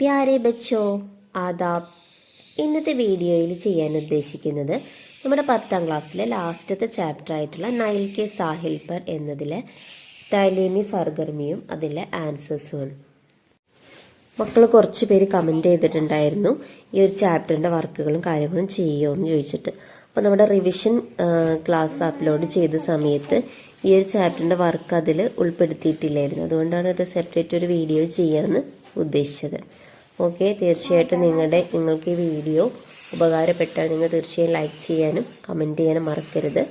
പ്യാരെ ബച്ചോ ആദാബ്. ഇന്നത്തെ വീഡിയോയിൽ ചെയ്യാൻ ഉദ്ദേശിക്കുന്നത് നമ്മുടെ 10ാം ക്ലാസ്സിലെ ലാസ്റ്റത്തെ ചാപ്റ്റർ ആയിട്ടുള്ള നൈൽ കെ സാഹിൽ പർ എന്നതിലെ തലീമി സർഗർമിയും അതിലെ ആൻസേഴ്സുമാണ്. മക്കൾ കുറച്ച് പേര് കമൻറ്റ് ചെയ്തിട്ടുണ്ടായിരുന്നു ഈ ഒരു ചാപ്റ്ററിൻ്റെ വർക്കുകളും കാര്യങ്ങളും ചെയ്യുമോ എന്ന് ചോദിച്ചിട്ട്. അപ്പോൾ നമ്മുടെ റിവിഷൻ ക്ലാസ് അപ്ലോഡ് ചെയ്ത സമയത്ത് ഈ ഒരു ചാപ്റ്ററിൻ്റെ വർക്ക് അതിൽ ഉൾപ്പെടുത്തിയിട്ടില്ലായിരുന്നു. അതുകൊണ്ടാണ് ഇത് സെപ്പറേറ്റ് ഒരു വീഡിയോ ചെയ്യാമെന്ന് ഉദ്ദേശിച്ചത്. ഓക്കെ, തീർച്ചയായിട്ടും നിങ്ങൾക്ക് ഈ വീഡിയോ ഉപകാരപ്പെട്ടാൽ നിങ്ങൾ തീർച്ചയായും ലൈക്ക് ചെയ്യാനും കമൻറ്റ് ചെയ്യാനും മറക്കരുത്.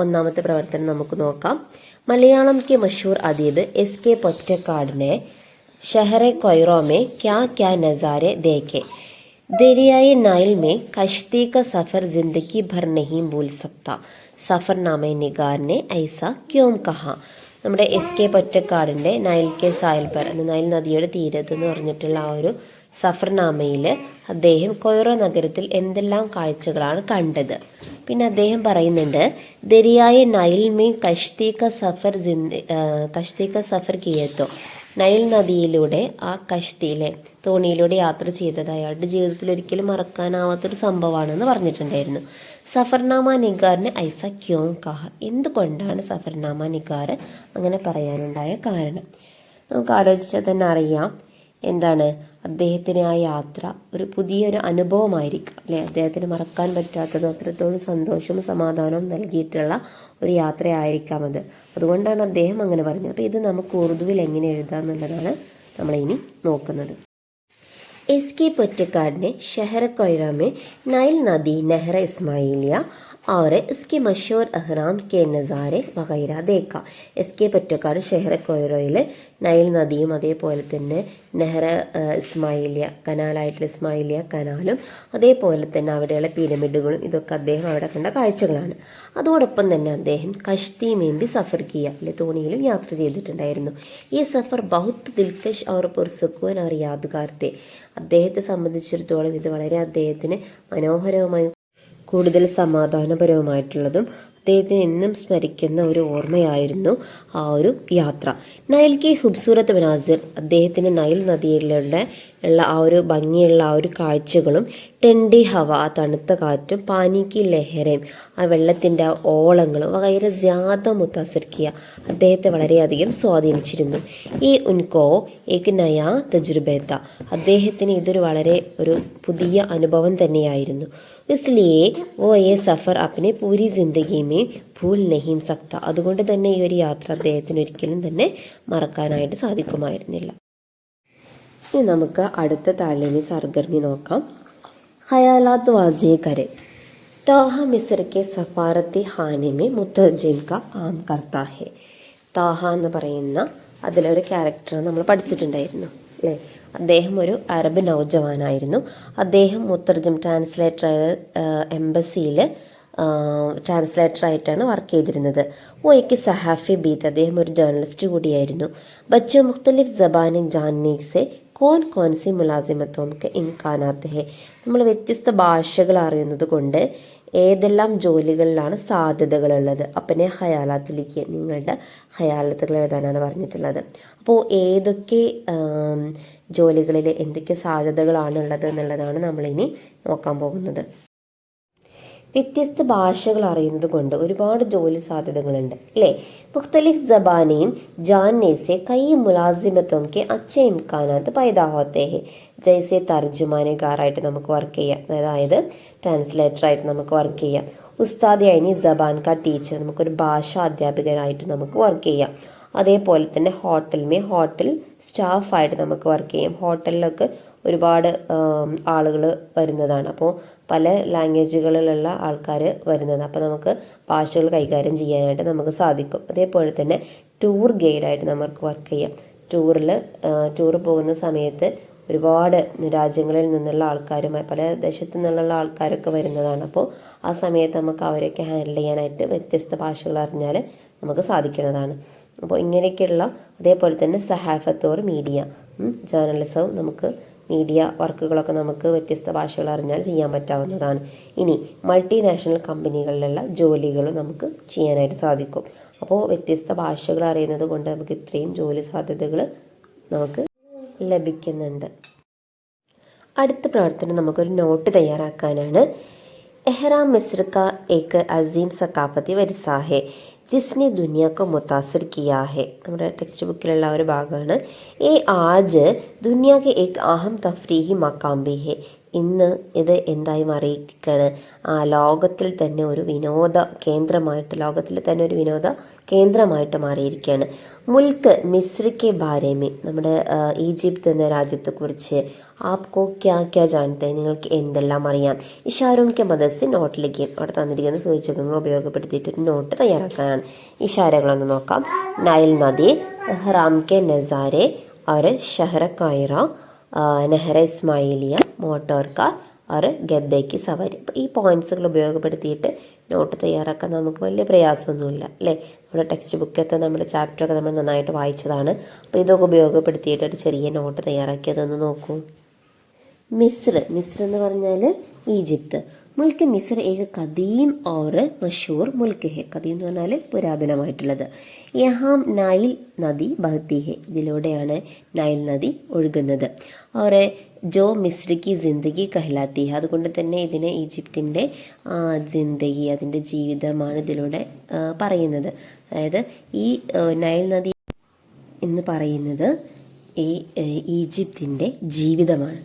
ഒന്നാമത്തെ പ്രവർത്തനം നമുക്ക് നോക്കാം. മലയാളം के मशहूर अदीब SK पोट्टेकाड ने शहर कोयरो में क्या क्या नज़ारे देखे. दरियाए नाइल में कश्ती का सफ़र ज़िंदगी भर नहीं भूल सकता. सफ़रनामे निगार ने ऐसा क्यों कहा. നമ്മുടെ SK പൊറ്റക്കാടിൻ്റെ നൈൽ കെ സാഹിൽ പർ എന്ന നൈൽ നദിയുടെ തീരത്ത് എന്ന് പറഞ്ഞിട്ടുള്ള ആ ഒരു സഫർനാമയിൽ അദ്ദേഹം കൊയ്റോ നഗരത്തിൽ എന്തെല്ലാം കാഴ്ചകളാണ് കണ്ടത്. പിന്നെ അദ്ദേഹം പറയുന്നുണ്ട്, ദരിയായ നൈൽ മേ കശ്തി ക സഫർ കിയത്തോ. നൈൽ നദിയിലൂടെ ആ കശ്തിയിലെ തോണിയിലൂടെ യാത്ര ചെയ്തത് അയാളുടെ ജീവിതത്തിൽ ഒരിക്കലും മറക്കാനാവാത്തൊരു സംഭവമാണെന്ന് പറഞ്ഞിട്ടുണ്ടായിരുന്നു. സഫർനാമ നിഗാറിന് ഐസ ക്യോം കഹ. എന്തുകൊണ്ടാണ് സഫർനാമ നിഗാർ അങ്ങനെ പറയാനുണ്ടായ കാരണം നമുക്ക് ആലോചിച്ചാൽ തന്നെ അറിയാം. എന്താണ്, അദ്ദേഹത്തിന് ആ യാത്ര ഒരു പുതിയൊരു അനുഭവമായിരിക്കും അല്ലേ. അദ്ദേഹത്തിന് മറക്കാൻ പറ്റാത്തതും അത്രത്തോളം സന്തോഷവും സമാധാനവും നൽകിയിട്ടുള്ള ഒരു യാത്രയായിരിക്കാം അത്. അതുകൊണ്ടാണ് അദ്ദേഹം അങ്ങനെ പറഞ്ഞത്. അപ്പോൾ ഇത് നമുക്ക് ഉറുദുവിൽ എങ്ങനെ എഴുതാം എന്നുള്ളതാണ് നമ്മളിനി നോക്കുന്നത്. SK पोट्टेकाड ने शहर कोयरा में नाइल नदी नहर इस्माइलिया और इसके मशहूर अहराम के नज़ारे वगैरह देखा. SK പൊറ്റക്കാട് ഷെഹർ കൊയ്റോയിൽ നൈൽ നദിയും അതേപോലെ തന്നെ നെഹ്റ ഇസ്മായിലിയ കനാലായിട്ടുള്ള ഇസ്മായിലിയ കനാലും അതേപോലെ തന്നെ അവിടെയുള്ള പിരമിഡുകളും ഇതൊക്കെ അദ്ദേഹം അവിടെ കണ്ട കാഴ്ചകളാണ്. അതോടൊപ്പം തന്നെ അദ്ദേഹം കശ്തി മേമ്പി സഫർ കിയ അല്ലെ തോണിയിലും യാത്ര ചെയ്തിട്ടുണ്ടായിരുന്നു. ഈ സഫർ ബഹുത്ത് ദിൽക്കഷ് और പുർസുക്കൂൻ और യാദ്ഗാർ थे. അദ്ദേഹത്തെ സംബന്ധിച്ചിടത്തോളം ഇത് വളരെ അദ്ദേഹത്തിന് മനോഹരവുമായി കൂടുതൽ സമാധാനപരവുമായിട്ടുള്ളതും അദ്ദേഹത്തിന് എന്നും സ്മരിക്കുന്ന ഒരു ഓർമ്മയായിരുന്നു ആ ഒരു യാത്ര. നൈൽ കി ഖൂബ്സൂരത്ത് മനാസിർ, അദ്ദേഹത്തിന് നൈൽ നദിയിലുള്ള ആ ഒരു ഭംഗിയുള്ള ആ ഒരു കാഴ്ചകളും ടെൻഡി ഹവ ആ തണുത്ത കാറ്റും പാനിക്ക് ലഹരയും ആ വെള്ളത്തിൻ്റെ ആ ഓളങ്ങളും വകൈര ജ്യാദ മുത്താസിർക്കിയ അദ്ദേഹത്തെ വളരെയധികം സ്വാധീനിച്ചിരുന്നു. ഈ ഉൻകോ ഏക് നയാ തജുർബേത്ത, അദ്ദേഹത്തിന് ഇതൊരു വളരെ ഒരു പുതിയ അനുഭവം തന്നെയായിരുന്നു. ഇസ്ലിയെ ഓ ഏ സഫർ അപ്നെ പൂരി ജിന്ദഗി മേ ഭൂൽ നഹീം സക്ത, അതുകൊണ്ട് തന്നെ ഈ ഒരു യാത്ര അദ്ദേഹത്തിന് ഒരിക്കലും തന്നെ മറക്കാനായിട്ട് സാധിക്കുമായിരുന്നില്ല. ഇനി നമുക്ക് അടുത്ത താലീമി സർഗർമി നോക്കാം. ഖയാലാത്ത് വാസിയ കരെ. താഹ മിസ്ർ കെ സഫാരത്തി ഖാനെ മേ മുത്തർജിം കാ കാം കർത്താ ഹെ. താഹ എന്ന് പറയുന്ന അതിലൊരു ക്യാരക്ടർ നമ്മൾ പഠിച്ചിട്ടുണ്ടായിരുന്നു അല്ലേ. അദ്ദേഹം ഒരു അറബ് നൗജവാനായിരുന്നു. അദ്ദേഹം മുത്തർജം ട്രാൻസ്ലേറ്റർ എംബസിയിൽ ട്രാൻസ്ലേറ്ററായിട്ടാണ് വർക്ക് ചെയ്തിരുന്നത്. ഓയ്ക്ക് സഹാഫി ബീത്ത്, അദ്ദേഹം ഒരു ജേർണലിസ്റ്റ് കൂടിയായിരുന്നു. ബച്ചോ മുഖ്തലിഫ് ജബാനെ ജാൻനെ സെ കോൻ സി മുലാസിമത്തോം കെ ഇംകാനാത്ത് ഹെ. നമ്മൾ വ്യത്യസ്ത ഭാഷകൾ അറിയുന്നത് കൊണ്ട് ഏതെല്ലാം ജോലികളിലാണ് സാധ്യതകളുള്ളത്. അപ്പനെ ഖയാലാത്തിലേക്ക് നിങ്ങളുടെ ഖയാലത്തുകൾ എഴുതാനാണ് പറഞ്ഞിട്ടുള്ളത്. അപ്പോൾ ഏതൊക്കെ ജോലികളിൽ എന്തൊക്കെ സാധ്യതകളാണുള്ളത് എന്നുള്ളതാണ് നമ്മളിനി നോക്കാൻ പോകുന്നത്. വ്യത്യസ്ത ഭാഷകൾ അറിയുന്നത് കൊണ്ട് ഒരുപാട് ജോലി സാധ്യതകളുണ്ട് അല്ലേ. മുഖ്തലിഫ് ജബാനെയും ജാന്നേസെ കൈ മുലാസിമത്തോം കെ അച്ഛ ഇംകാനാത്ത് പൈദാ ഹോത്തേ ഹെ. ജൈസെ തർജുമാനെക്കാരായിട്ട് നമുക്ക് വർക്ക് ചെയ്യാം, അതായത് ട്രാൻസ്ലേറ്ററായിട്ട് നമുക്ക് വർക്ക് ചെയ്യാം. ഉസ്താദ് യാനി ജബാൻ കാ ടീച്ചർ, നമുക്കൊരു ഭാഷാ അധ്യാപകനായിട്ട് നമുക്ക് വർക്ക് ചെയ്യാം. അതേപോലെ തന്നെ ഹോട്ടൽ സ്റ്റാഫായിട്ട് നമുക്ക് വർക്ക് ചെയ്യാം. ഹോട്ടലിലൊക്കെ ഒരുപാട് ആളുകൾ വരുന്നതാണ്. അപ്പോൾ പല ലാംഗ്വേജുകളിലുള്ള ആൾക്കാർ വരുന്നത്. അപ്പോൾ നമുക്ക് ഭാഷകൾ കൈകാര്യം ചെയ്യാനായിട്ട് നമുക്ക് സാധിക്കും. അതേപോലെ തന്നെ ടൂർ ഗൈഡായിട്ട് നമുക്ക് വർക്ക് ചെയ്യാം. ടൂർ പോകുന്ന സമയത്ത് ഒരുപാട് രാജ്യങ്ങളിൽ നിന്നുള്ള ആൾക്കാരും പല ദേശത്തു നിന്നുള്ള ആൾക്കാരൊക്കെ വരുന്നതാണ്. അപ്പോൾ ആ സമയത്ത് നമുക്ക് അവരെയൊക്കെ ഹാൻഡിൽ ചെയ്യാനായിട്ട് വ്യത്യസ്ത ഭാഷകൾ അറിഞ്ഞാൽ നമുക്ക് സാധിക്കുന്നതാണ്. അപ്പോൾ ഇങ്ങനെയൊക്കെയുള്ള അതേപോലെ തന്നെ സഹാഫത്ത് ഓർ മീഡിയ ജേർണലിസവും നമുക്ക് മീഡിയ വർക്കുകളൊക്കെ നമുക്ക് വ്യത്യസ്ത ഭാഷകൾ അറിഞ്ഞാൽ ചെയ്യാൻ പറ്റാവുന്നതാണ്. ഇനി മൾട്ടിനാഷണൽ കമ്പനികളിലുള്ള ജോലികളും നമുക്ക് ചെയ്യാനായിട്ട് സാധിക്കും. അപ്പോൾ വ്യത്യസ്ത ഭാഷകൾ അറിയുന്നത് കൊണ്ട് നമുക്ക് ഇത്രയും ജോലി സാധ്യതകൾ നമുക്ക് ലഭിക്കുന്നുണ്ട്. അടുത്ത പ്രവർത്തനം നമുക്കൊരു നോട്ട് തയ്യാറാക്കാനാണ്. എഹ്റാം മിസ്र का एक अजीम सकाफती वरिसा है जिसने दुनिया को मुतासर किया है. നമ്മുടെ ടെക്സ്റ്റ് ബുക്കിലുള്ള ഒരു ഭാഗമാണ്. ഈ ആജ് ദുനിയ के एक अहम तफरीही मकाम भी है. ഇന്ന് ഇത് എന്തായി മാറിയിരിക്കുകയാണ്? ലോകത്തിൽ തന്നെ ഒരു വിനോദ കേന്ദ്രമായിട്ട് മാറിയിരിക്കുകയാണ്. മുൽക്ക് മിസ്രിക്കെ ബാരേമി, നമ്മുടെ ഈജിപ്ത് എന്ന രാജ്യത്തെക്കുറിച്ച് ആപ്കോ ക്യാ ക്യാ ജാനത്തെ, നിങ്ങൾക്ക് എന്തെല്ലാം അറിയാം? ഇഷാരോം കെ മദദ് നോട്ട് ലിഖിൻ, അവിടെ തന്നിരിക്കുന്ന സൂചകങ്ങൾ ഉപയോഗപ്പെടുത്തിയിട്ട് നോട്ട് തയ്യാറാക്കാനാണ്. ഇഷാരകളൊന്ന് നോക്കാം. നൈൽ നദി, ഹറാം കെ നസാരെ और शहर कायरा, നെഹ്റ ഇസ്മായിലിയ, മോട്ടോർ കാർ और ഗദ്ദയ്ക്ക് സവാരി. അപ്പോൾ ഈ പോയിന്റ്സുകൾ ഉപയോഗപ്പെടുത്തിയിട്ട് നോട്ട് തയ്യാറാക്കാൻ നമുക്ക് വലിയ പ്രയാസമൊന്നുമില്ല അല്ലേ? നമ്മുടെ ടെക്സ്റ്റ് ബുക്കൊക്കെ നമ്മുടെ ചാപ്റ്ററൊക്കെ നമ്മൾ നന്നായിട്ട് വായിച്ചതാണ്. അപ്പോൾ ഇതൊക്കെ ഉപയോഗപ്പെടുത്തിയിട്ട് ഒരു ചെറിയ നോട്ട് തയ്യാറാക്കിയതൊന്ന് നോക്കൂ. മിസ്ർ എന്ന് പറഞ്ഞാൽ ഈജിപ്ത്. മുൽക്ക് മിസ്ർ ഏക കദീം और മഷൂർ മുൽക്ക് ഹെ. കദീം എന്ന് പറഞ്ഞാൽ പുരാതനമായിട്ടുള്ളത്. യഹാം നൈൽ നദി ബഹത്തി ഹെ, ഇതിലൂടെയാണ് നൈൽ നദി ഒഴുകുന്നത്. और ജോ മിസ്ര കി ജിന്ദഗി കഹലാത്തി ഹെ, അതുകൊണ്ട് തന്നെ ഇതിനെ ഈജിപ്തിൻ്റെ ജിന്ദഗി, അതിൻ്റെ ജീവിതമാണ് ഇതിലൂടെ പറയുന്നത്. അതായത് ഈ നൈൽ നദി എന്ന് പറയുന്നത് ഈ ഈജിപ്തിൻ്റെ ജീവിതമാണ്.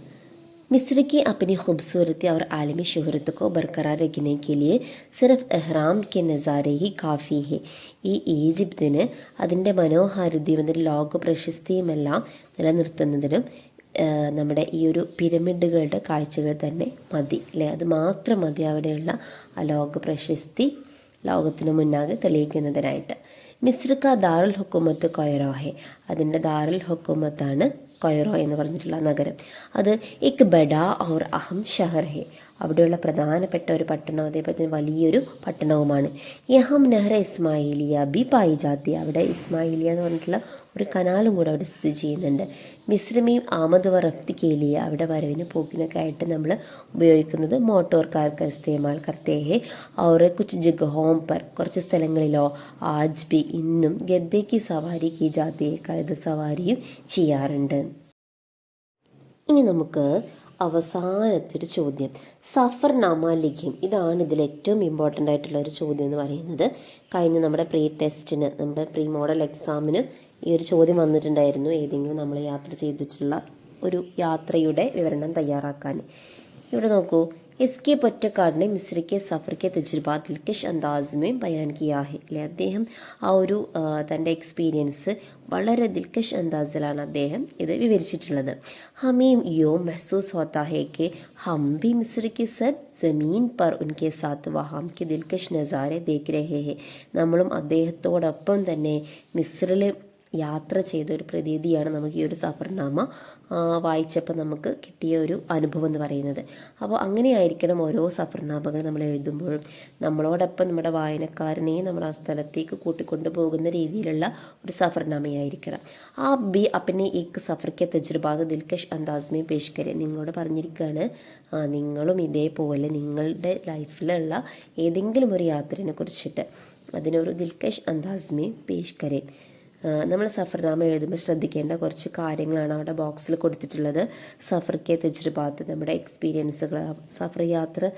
मिस्र की अपनी खूबसूरती और आलमी शोहरत को बरकरार रखने के लिए सिर्फ एहराम के नज़ारे ही काफ़ी है. ഈ ഈജിപ്തിന് അതിൻ്റെ മനോഹാരിതയും അതിൻ്റെ ലോക പ്രശസ്തിയുമെല്ലാം നിലനിർത്തുന്നതിനും നമ്മുടെ ഈ ഒരു പിരമിഡുകളുടെ കാഴ്ചകൾ തന്നെ മതി അല്ലേ? അത് മാത്രം മതി അവിടെയുള്ള ആ ലോക പ്രശസ്തി ലോകത്തിന് മുന്നാകെ തെളിയിക്കുന്നതിനായിട്ട്. മിസ്ർ കാ ദാറുൽ ഹുക്കുമത്ത് കൊയറോ ഹെ, അതിൻ്റെ ദാറുൽ ഹുക്കുമത്താണ് കൊയറോ എന്ന് പറഞ്ഞിട്ടുള്ള നഗരം. അത് എക് ബഡാ ഔർ അഹം ഷഹർ ഹെ, അവിടെയുള്ള പ്രധാനപ്പെട്ട ഒരു പട്ടണം, അതേപോലെ വലിയൊരു പട്ടണവുമാണ്. യഹം നെഹ്റ ഇസ്മായിലിയ ബി പായി ജാത്തി, അവിടെ ഇസ്മായിലിയ എന്ന് പറഞ്ഞിട്ടുള്ള ഒരു കനാലും കൂടെ അവിടെ സ്ഥിതി ചെയ്യുന്നുണ്ട്. മിസ്രമീം ആമദ് വ റഫ്തി കേലിയ, അവിടെ വരവിന് പോക്കിനൊക്കെ ആയിട്ട് നമ്മൾ ഉപയോഗിക്കുന്നത് മോട്ടോർ കാർ का इस्तेमाल करते हैं और कुछ जगहों पर, കുറച്ച് സ്ഥലങ്ങളിലോ ആജ് ബി ഇന്നും ഗദ്ദയ്ക്ക് സവാരി കി ജാത്തി, കഴുത സവാരിയും ചെയ്യാറുണ്ട്. ഇനി നമുക്ക് അവസാനത്തൊരു ചോദ്യം, സഫർനാമ ലിഖിം, ഇതാണ് ഇതിൽ ഏറ്റവും ഇമ്പോർട്ടൻ്റ് ആയിട്ടുള്ള ഒരു ചോദ്യം എന്ന് പറയുന്നത്. കഴിഞ്ഞ നമ്മുടെ നമ്മുടെ പ്രീ മോഡൽ എക്സാമിന് ഈ ഒരു ചോദ്യം വന്നിട്ടുണ്ടായിരുന്നു. ഏതെങ്കിലും നമ്മൾ യാത്ര ചെയ്തിട്ടുള്ള ഒരു യാത്രയുടെ വിവരണം തയ്യാറാക്കാൻ. ഇവിടെ നോക്കൂ, इसके പൊറ്റക്കാട് ने मिस्र के सफ़र के तजुर्बात दिलकश अंदाज में बयान किया है അല്ലേ? അദ്ദേഹം ആ ഒരു തൻ്റെ എക്സ്പീരിയൻസ് വളരെ ദിൽക്കഷ് അന്താസിലാണ് അദ്ദേഹം ഇത് വിവരിച്ചിട്ടുള്ളത്. ഹമീം യോ महसूस होता है कि हम भी मिस्र के सर ज़मीन पर उनके साथ वहाँ के दिलकश नज़ारे देख रहे हैं. നമ്മളും അദ്ദേഹത്തോടൊപ്പം തന്നെ മിസ്രിൽ യാത്ര ചെയ്ത ഒരു പ്രതീതിയാണ് നമുക്ക് ഈ ഒരു സഫർനാമ വായിച്ചപ്പോൾ നമുക്ക് കിട്ടിയ ഒരു അനുഭവം എന്ന് പറയുന്നത്. അപ്പോൾ അങ്ങനെയായിരിക്കണം ഓരോ സഫർനാമകൾ നമ്മൾ എഴുതുമ്പോഴും നമ്മളോടൊപ്പം നമ്മുടെ വായനക്കാരനെയും നമ്മൾ ആ സ്ഥലത്തേക്ക് കൂട്ടിക്കൊണ്ടു പോകുന്ന രീതിയിലുള്ള ഒരു സഫർനാമയായിരിക്കണം. ആ ബി അപ്പനെ ഏക് സഫർക്കെ തജുർബാത് ദിൽക്കഷ് അന്താസ്മേ പേഷ് കരെ, നിങ്ങളോട് പറഞ്ഞിരിക്കുകയാണ് നിങ്ങളും ഇതേപോലെ നിങ്ങളുടെ ലൈഫിലുള്ള ഏതെങ്കിലും ഒരു യാത്രയെ കുറിച്ചിട്ട് അതിനൊരു ദിൽക്കഷ് അന്താസ്മേ പേഷ് കരെ. നമ്മൾ സഫർനാമ എഴുതുമ്പോൾ ശ്രദ്ധിക്കേണ്ട കുറച്ച് കാര്യങ്ങളാണ് അവിടെ ബോക്സിൽ കൊടുത്തിട്ടുള്ളത്. സഫർ കെ തജ്റുബാത്ത്, നമ്മുടെ എക്സ്പീരിയൻസുകൾ, സഫർ യാത്ര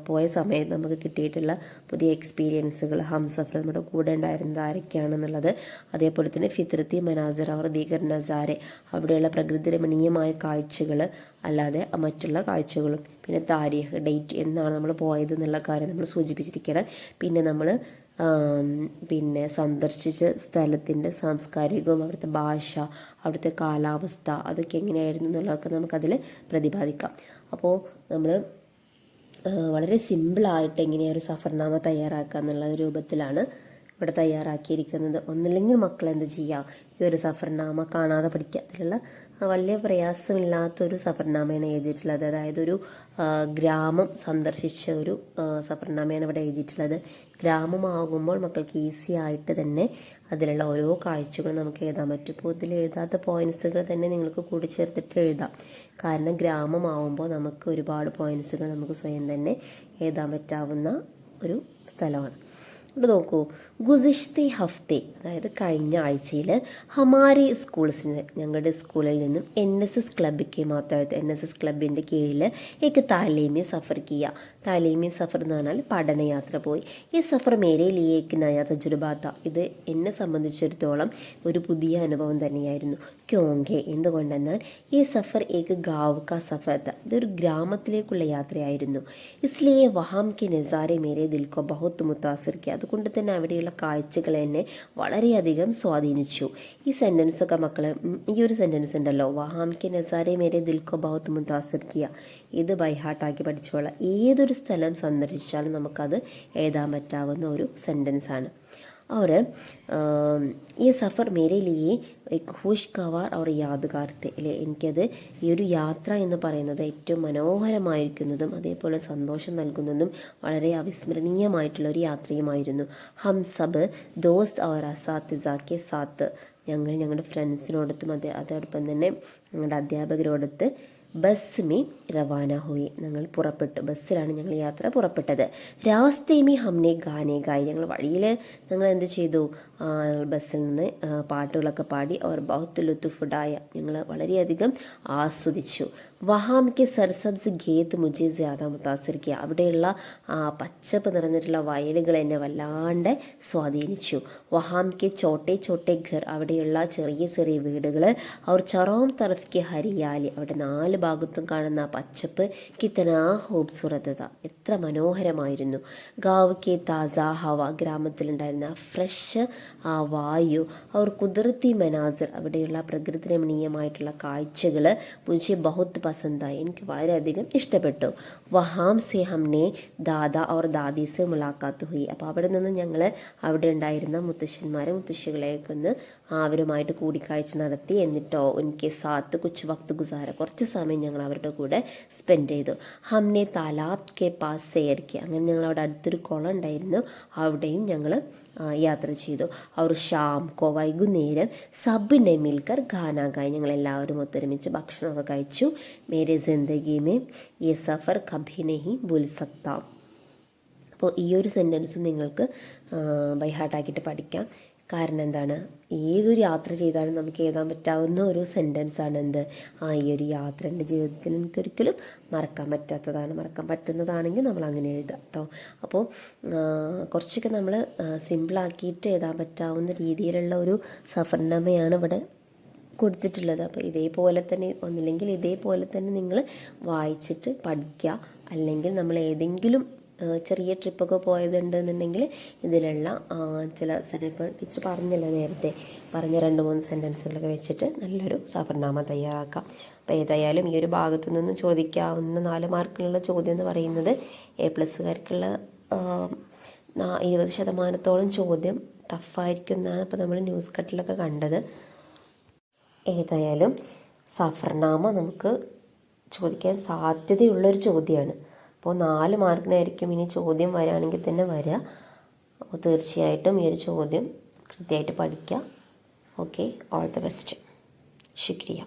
പോയ സമയത്ത് നമുക്ക് കിട്ടിയിട്ടുള്ള പുതിയ എക്സ്പീരിയൻസുകൾ, ഹംസഫർ നമ്മുടെ കൂടെ ഉണ്ടായിരുന്നത് ആരൊക്കെയാണെന്നുള്ളത്, അതേപോലെ തന്നെ ഫിത്രത്തി മനാസിർ അവർ ദീഗർ നസാരെ, അവിടെയുള്ള പ്രകൃതി രമണീയമായ കാഴ്ചകൾ അല്ലാതെ മറ്റുള്ള കാഴ്ചകളും, പിന്നെ താരീഖ് ഡേറ്റ് എന്നാണ് നമ്മൾ പോയത് എന്നുള്ള കാര്യം നമ്മൾ സൂചിപ്പിച്ചിരിക്കണം. പിന്നെ നമ്മൾ സന്ദർശിച്ച സ്ഥലത്തിൻ്റെ സാംസ്കാരികവും അവിടുത്തെ ഭാഷ, അവിടുത്തെ കാലാവസ്ഥ അതൊക്കെ എങ്ങനെയായിരുന്നു എന്നുള്ളതൊക്കെ നമുക്കതിൽ പ്രതിപാദിക്കാം. അപ്പോൾ നമ്മൾ വളരെ സിമ്പിളായിട്ട് എങ്ങനെയാണ് ഒരു സഫർനാമ തയ്യാറാക്കുക എന്നുള്ള രൂപത്തിലാണ് ഇവിടെ തയ്യാറാക്കിയിരിക്കുന്നത്. ഒന്നില്ലെങ്കിൽ മക്കൾ എന്ത് ചെയ്യുക, ഈ ഒരു സഫർനാമ കാണാതെ പഠിക്കുക. അതിലുള്ള വലിയ പ്രയാസമില്ലാത്തൊരു സഫർനാമയാണ് എഴുതിയിട്ടുള്ളത്. അതായത് ഒരു ഗ്രാമം സന്ദർശിച്ച ഒരു സഫർനാമയാണ് ഇവിടെ എഴുതിയിട്ടുള്ളത്. ഗ്രാമമാകുമ്പോൾ മക്കൾക്ക് ഈസി ആയിട്ട് തന്നെ അതിലുള്ള ഓരോ കാഴ്ചകളും നമുക്ക് എഴുതാൻ പറ്റും. ഇപ്പോൾ ഇതിൽ എഴുതാത്ത പോയിൻറ്സുകൾ തന്നെ നിങ്ങൾക്ക് കൂടി ചേർത്തിട്ട് എഴുതാം. കാരണം ഗ്രാമമാവുമ്പോൾ നമുക്ക് ഒരുപാട് പോയിൻറ്സുകൾ നമുക്ക് സ്വയം തന്നെ എഴുതാൻ പറ്റാവുന്ന ഒരു സ്ഥലമാണ്. ഇവിടെ നോക്കൂ, ഗുസിഷ്തെ ഹഫ്തെ, അതായത് കഴിഞ്ഞ ആഴ്ചയിൽ ഹമാരി സ്കൂൾസിന്, ഞങ്ങളുടെ സ്കൂളിൽ നിന്നും NSS ക്ലബിക്ക് മാത്രമായിട്ട് NSS ക്ലബിൻ്റെ കീഴിൽ ഏക്ക് താലീമി സഫർ കിയ. താലീമി സഫർ എന്ന് പറഞ്ഞാൽ പഠനയാത്ര പോയി. ഈ സഫർ മേരെ ലിയേ ഏക്ക് നയ തജുർബാത്ത, ഇത് എന്നെ സംബന്ധിച്ചിടത്തോളം ഒരു പുതിയ അനുഭവം തന്നെയായിരുന്നു. ക്യോങ്കെ, എന്തുകൊണ്ടെന്നാൽ ഈ സഫർ ഏക്ക് ഗാവ് കാ സഫർ ത, ഇതൊരു ഗ്രാമത്തിലേക്കുള്ള യാത്രയായിരുന്നു. ഇസ്ലിയെ വഹാം കെ നസാരെ മേരെ ദിൽ കോ ബഹുത്ത് മുത്താസിർ കിയ, അതുകൊണ്ട് തന്നെ അവിടെയുള്ള കാഴ്ചകൾ എന്നെ വളരെയധികം സ്വാധീനിച്ചു. ഈ സെൻറ്റൻസൊക്കെ മക്കൾ, ഈ ഒരു സെൻറ്റൻസ് ഉണ്ടല്ലോ, വഹാം കെ നസാരെ മേരെ ദിൽ കോ ബഹുത്ത് മുത്താസിർ കിയ, ഇത് ബൈഹാർട്ടാക്കി പഠിച്ചോളാം. ഏതൊരു സ്ഥലം സന്ദർശിച്ചാലും നമുക്കത് എഴുതാൻ പറ്റാവുന്ന ഒരു സെൻറ്റൻസാണ്. और ഈ സഫർ മേരെ ലിയെ എക് ഖുഷ്ഗവാർ और യാദ്ഗാർ थे അല്ലേ. എനിക്കത് ഈ ഒരു യാത്ര എന്ന് പറയുന്നത് ഏറ്റവും മനോഹരമായിരിക്കുന്നതും അതേപോലെ സന്തോഷം നൽകുന്നതും വളരെ അവിസ്മരണീയമായിട്ടുള്ള ഒരു യാത്രയുമായിരുന്നു. ഹം സബ് ദോസ്ത് और അസാത്തിസ കെ സാത്ത്, ഞങ്ങൾ ഞങ്ങളുടെ ഫ്രണ്ട്സിനോടൊത്തും അതോടൊപ്പം തന്നെ ഞങ്ങളുടെ അധ്യാപകരോടൊത്ത് ബസ് മേ രവാന ഹുയി, ഞങ്ങൾ പുറപ്പെട്ടു. ബസ്സിലാണ് ഞങ്ങൾ യാത്ര പുറപ്പെട്ടത്. രാസ്തേമി ഹംനെ ഗാനെ ഗായി, ഞങ്ങൾ വഴിയിൽ ഞങ്ങൾ എന്ത് ചെയ്തു, ബസ്സിൽ നിന്ന് പാട്ടുകളൊക്കെ പാടി. അവർ ബഹുത്ത് ലുത്തുഫുഡായ, ഞങ്ങൾ വളരെയധികം ആസ്വദിച്ചു. വഹാം കെ സർസബ്സ് ഖേത് മുജെ ജ്യാദ മുത്താസിർ കിയ, അവിടെയുള്ള പച്ചപ്പ് നിറഞ്ഞിട്ടുള്ള വയലുകൾ എന്നെ വല്ലാണ്ട് സ്വാധീനിച്ചു. വഹാം കെ ചോട്ടെ ചോട്ടെ ഘർ, അവിടെയുള്ള ചെറിയ ചെറിയ വീടുകൾ. അവർ ചറോം തറഫ് കെ ഹരിയാലി, അവിടെ 4 ഭാഗത്തും കാണുന്ന പച്ചപ്പ്. കിത്തനാ ഹൂബ്സുറത, എത്ര മനോഹരമായിരുന്നു. ഗാവ് കെ താസ ഹവ, ഗ്രാമത്തിലുണ്ടായിരുന്ന ഫ്രഷ് വായു. അവർ കുതിർത്തി മനാസിർ, അവിടെയുള്ള പ്രകൃതി രമണീയമായിട്ടുള്ള കാഴ്ചകൾ. മുझे बहुत പസന്തായി, എനിക്ക് വളരെയധികം ഇഷ്ടപ്പെട്ടു. വഹാം സെ ഹംനെ ദാദ और ദാദി സെ മുലാഖാത്ത് ഹുയി, അപ്പോൾ അവിടെ നിന്ന് ഞങ്ങൾ അവിടെ ഉണ്ടായിരുന്ന മുത്തശ്ശന്മാരെ മുത്തശ്ശികളെയൊക്കെ ഒന്ന് അവരുമായിട്ട് കൂടിക്കാഴ്ച നടത്തി. എന്നിട്ടോ എനിക്ക് സാത്ത് കുച്ച് വക്ത് ഗുസാര, കുറച്ച് സമയം ഞങ്ങൾ അവരുടെ കൂടെ സ്പെൻഡ് ചെയ്തു. ഹംനെ താലാബ് കെ പാസ് സേർക്കി, അങ്ങനെ ഞങ്ങൾ അവിടെ അടുത്തൊരു കുളം ഉണ്ടായിരുന്നു, അവിടെയും ഞങ്ങൾ യാത്ര ചെയ്തു. അവർ ഷാം കോ, വൈകുന്നേരം സബ് നെ മിൽക്കർ ഖാന ഗായി, ഞങ്ങൾ എല്ലാവരും ഒത്തൊരുമിച്ച് ഭക്ഷണമൊക്കെ കഴിച്ചു. മേരെ ജിന്ദഗി മേ യെ സഫർ കഭി നഹീ ഭൂൽ സക്താ. അപ്പോൾ ഈ ഒരു സെൻറ്റൻസും നിങ്ങൾക്ക് ബൈഹാർട്ടാക്കിയിട്ട് പഠിക്കാം. കാരണം എന്താണ്, ഏതൊരു യാത്ര ചെയ്താലും നമുക്ക് എഴുതാൻ പറ്റാവുന്ന ഒരു സെൻറ്റൻസാണ് എന്ത്, ഈ ഒരു യാത്ര എൻ്റെ ജീവിതത്തിൽ എനിക്കൊരിക്കലും മറക്കാൻ പറ്റാത്തതാണ്. മറക്കാൻ പറ്റുന്നതാണെങ്കിൽ നമ്മൾ അങ്ങനെ എഴുതാം കേട്ടോ. അപ്പോൾ കുറച്ചൊക്കെ നമ്മൾ സിമ്പിളാക്കിയിട്ട് എഴുതാൻ പറ്റാവുന്ന രീതിയിലുള്ള ഒരു സഫർനാമയാണ് ഇവിടെ കൊടുത്തിട്ടുള്ളത്. അപ്പോൾ ഇതേപോലെ തന്നെ, ഒന്നില്ലെങ്കിൽ ഇതേപോലെ തന്നെ നിങ്ങൾ വായിച്ചിട്ട് പഠിക്കുക. അല്ലെങ്കിൽ നമ്മൾ ഏതെങ്കിലും ചെറിയ ട്രിപ്പൊക്കെ പോയതുണ്ടെന്നുണ്ടെങ്കിൽ ഇതിലുള്ള ചില ഇപ്പോൾ ടീച്ചർ പറഞ്ഞല്ലോ, നേരത്തെ പറഞ്ഞ 2-3 സെൻറ്റൻസുകളൊക്കെ വെച്ചിട്ട് നല്ലൊരു സഫർനാമ തയ്യാറാക്കാം. അപ്പോൾ ഏതായാലും ഈ ഒരു ഭാഗത്തു നിന്നും ചോദിക്കാവുന്ന 4 മാർക്കിനുള്ള ചോദ്യം എന്ന് പറയുന്നത് A+കാർക്കുള്ള 20% ചോദ്യം ടഫായിരിക്കും എന്നാണ് ഇപ്പോൾ നമ്മൾ ന്യൂസ് കട്ടിലൊക്കെ കണ്ടത്. ഏതായാലും സഫർനാമ നമുക്ക് ചോദിക്കാൻ സാധ്യതയുള്ളൊരു ചോദ്യമാണ്. അപ്പോൾ 4 മാർക്കിനായിരിക്കും ഇനി ചോദ്യം വരാണെങ്കിൽ തന്നെ വരിക. അപ്പോൾ തീർച്ചയായിട്ടും ഈ ഒരു ചോദ്യം കൃത്യമായിട്ട് പഠിക്കുക. Okay, all the best. ശുക്രിയ.